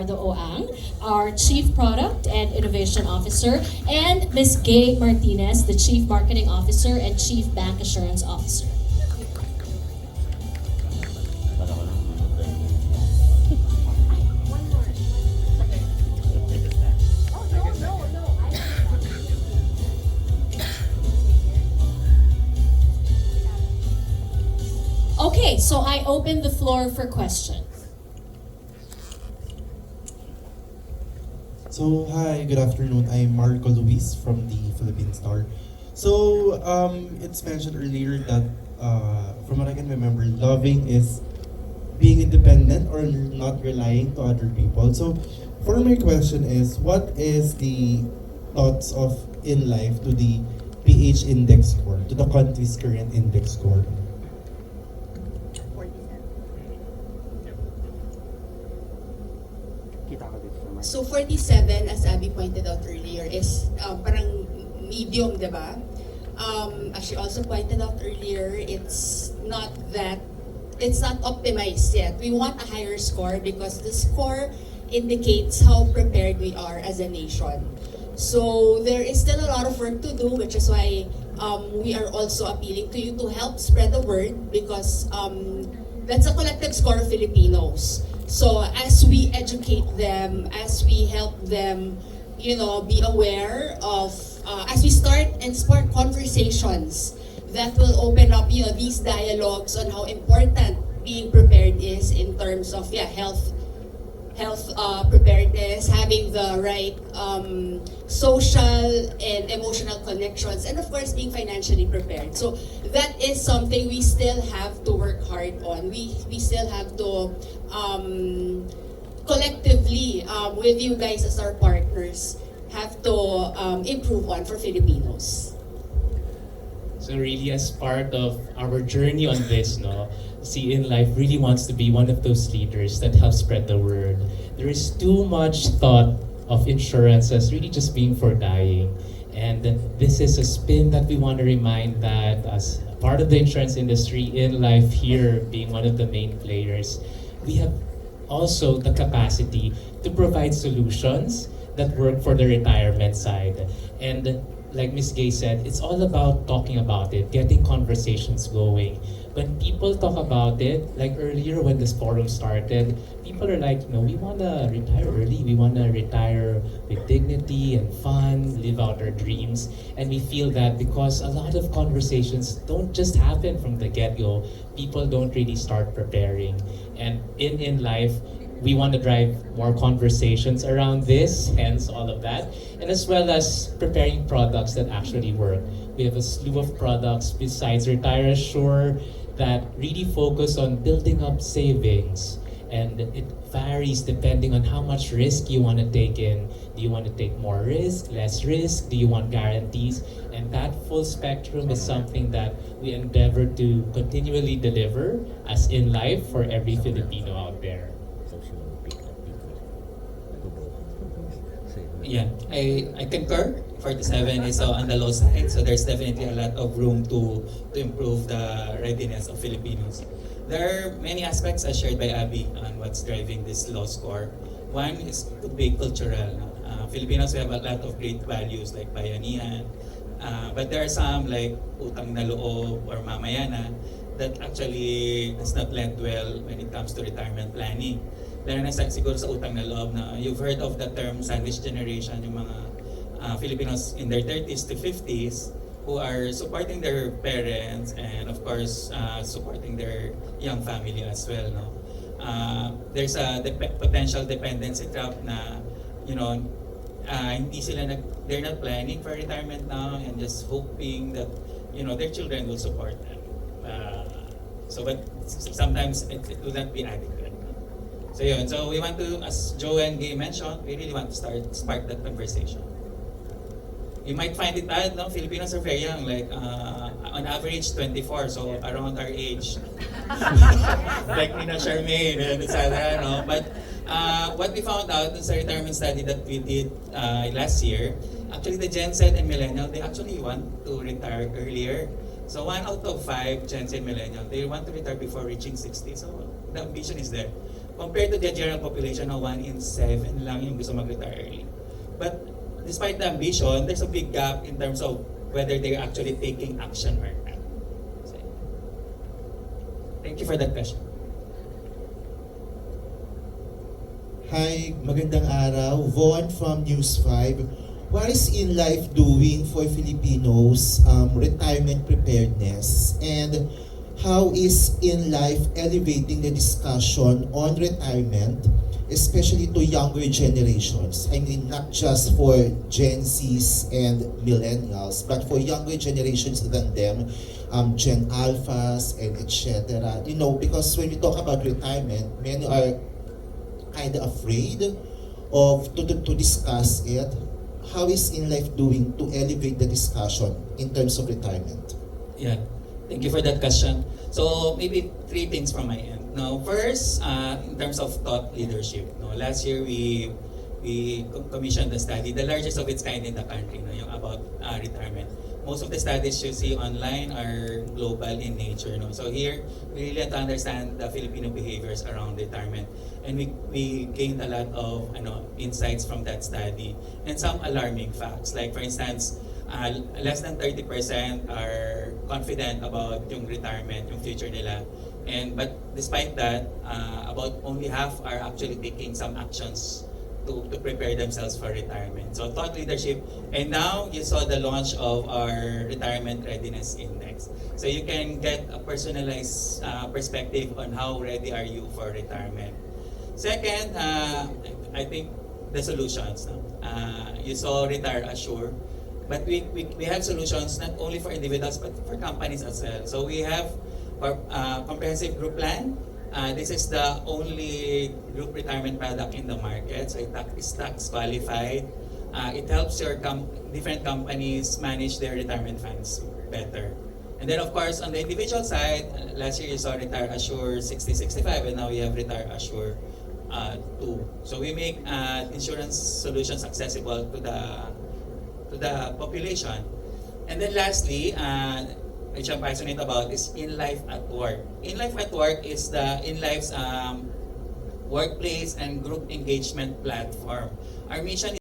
Oang, our Chief Product and Innovation Officer, and Ms. Gay Martinez, the Chief Marketing Officer and Chief Bank Assurance Officer. Okay, so I open the floor for questions. So, hi, good afternoon. I'm Marco Luis from the Philippine Star. So, it's mentioned earlier that, from what I can remember, loving is being independent or not relying to other people. So, for my question is, what is the thoughts of in life to the PH index score, to the country's current index score? So 47, as Abby pointed out earlier, is parang medium, di ba? As she also pointed out earlier, it's not optimized yet. We want a higher score because the score indicates how prepared we are as a nation. So there is still a lot of work to do, which is why we are also appealing to you to help spread the word because that's a collective score of Filipinos. So as we educate them, as we help them, be aware of, as we start and spark conversations that will open up, these dialogues on how important being prepared is in terms of, health preparedness, having the right social and emotional connections, and of course being financially prepared. So that is something we still have to work hard on. We still have to collectively, with you guys as our partners, have to improve on for Filipinos. So really, as part of our journey on this, See in Life really wants to be one of those leaders that helps spread the word. There is too much thought of insurance as really just being for dying. And this is a spin that we want to remind that as part of the insurance industry, in Life here being one of the main players, we have also the capacity to provide solutions that work for the retirement side. And like Ms. Gay said, it's all about talking about it, getting conversations going. When people talk about it, like earlier when this forum started, people are like, we want to retire early. We want to retire with dignity and fun, live out our dreams. And we feel that because a lot of conversations don't just happen from the get-go, people don't really start preparing. And in life, we want to drive more conversations around this, hence all of that, and as well as preparing products that actually work. We have a slew of products besides Retire Assure that really focus on building up savings, and it varies depending on how much risk you want to take in. Do you want to take more risk, less risk? Do you want guarantees? And that full spectrum is something that we endeavor to continually deliver as in life for every Filipino out there. Yeah, I concur. 47 is on the low side, so there's definitely a lot of room to improve the readiness of Filipinos. There are many aspects as shared by Abby on what's driving this low score. One is could be cultural. Filipinos, we have a lot of great values like bayanihan, but there are some like utang na loob or mamayana that actually does not lend well when it comes to retirement planning. Lalo na siguro sa utang na loob na you've heard of the term sandwich generation, yung mga Filipinos in their 30s to 50s who are supporting their parents and of course supporting their young family as well. There's a potential dependency trap na hindi sila they're not planning for retirement now and just hoping that their children will support them. But sometimes it will not be adequate. So we want to, as Joe and Gay mentioned, we really want to spark that conversation. You might find it bad, Filipinos are very young, like on average 24, so around our age. Like Nina Charmaine and etc. But what we found out in the retirement study that we did last year, actually the Gen Z and Millennial, they actually want to retire earlier. So 1 out of 5 Gen Z and Millennial, they want to retire before reaching 60. So the ambition is there. compared to the general population na 1 in 7 lang yung gusto mag-retire early. But despite the ambition, there's a big gap in terms of whether they're actually taking action or not. So, thank you for that question. Hi, magandang araw. Von from News 5. What is In Life doing for Filipinos retirement preparedness? And how is In Life elevating the discussion on retirement, especially to younger generations? I mean, not just for Gen Zs and millennials, but for younger generations than them, Gen Alphas and etc. You know, because when we talk about retirement, many are kind of afraid of to discuss it. How is In Life doing to elevate the discussion in terms of retirement? Yeah, thank you for that question. So maybe 3 things from my end. Now, first, in terms of thought leadership, no, last year we commissioned a study, the largest of its kind in the country, no, yung about retirement. Most of the studies you see online are global in nature, no. So here we really have to understand the Filipino behaviors around retirement, and we gained a lot of insights from that study and some alarming facts. Like for instance, less than 30% are confident about yung retirement, yung future nila. But despite that, about only half are actually taking some actions to prepare themselves for retirement. So thought leadership. And now you saw the launch of our Retirement Readiness Index. So you can get a personalized perspective on how ready are you for retirement. Second, I think the solutions. No? You saw Retire Assure. But we have solutions not only for individuals but for companies as well. So we have our comprehensive group plan. This is the only group retirement product in the market. So it's tax qualified. It helps your different companies manage their retirement funds better. And then of course on the individual side, last year you saw Retire Assure 60-65 and now we have Retire Assure 2. So we make insurance solutions accessible to the population. And then lastly, which I'm passionate about, is In Life at Work. In Life at Work is the In Life's workplace and group engagement platform. Our mission